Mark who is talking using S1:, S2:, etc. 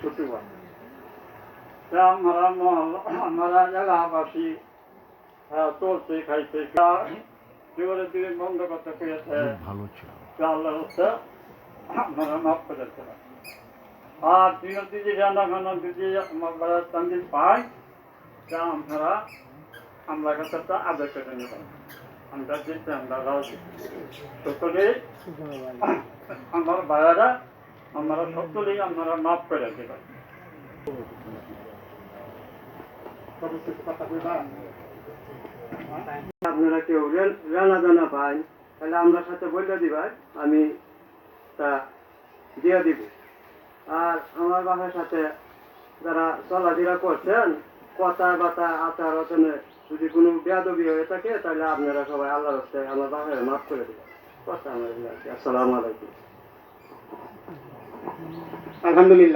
S1: ছোট ভাই। আমরা এলাকাবাসী চলছে খাইছে জীবনের দিকে বন্ধ করতে পেরেছে,
S2: ভালো ছিল।
S1: আল্লাহ হচ্ছে আপনারা মাফ করে দেন। আর দিনের দিকে রান্না খানা যদি আমরা তান্দিল পাই তা আমরা কাছে একটা আদায় করে নেবেন। আমরা যেতে আমরা সকলেই আমার ভাইয়ারা আমরা সকলেই আমরা মাফ করে দেবেন।
S3: আপনারা কেউ রানা জানা পান তাহলে আমরা সাথে বলে দিবার, আমি তা দিয়ে দিব। আর আমার বাসার সাথে যারা চলাফেরা করছেন, কথা বাতা আচার আচরণে যদি কোনো বেয়াদবি হয়ে থাকে তাহলে আপনারা সবাই আল্লাহর হস্তে আমার বাসায় মাফ করে দেবেন। কথা আমার আসসালামু আলাইকুম।
S1: আলহামদুলিল্লাহ।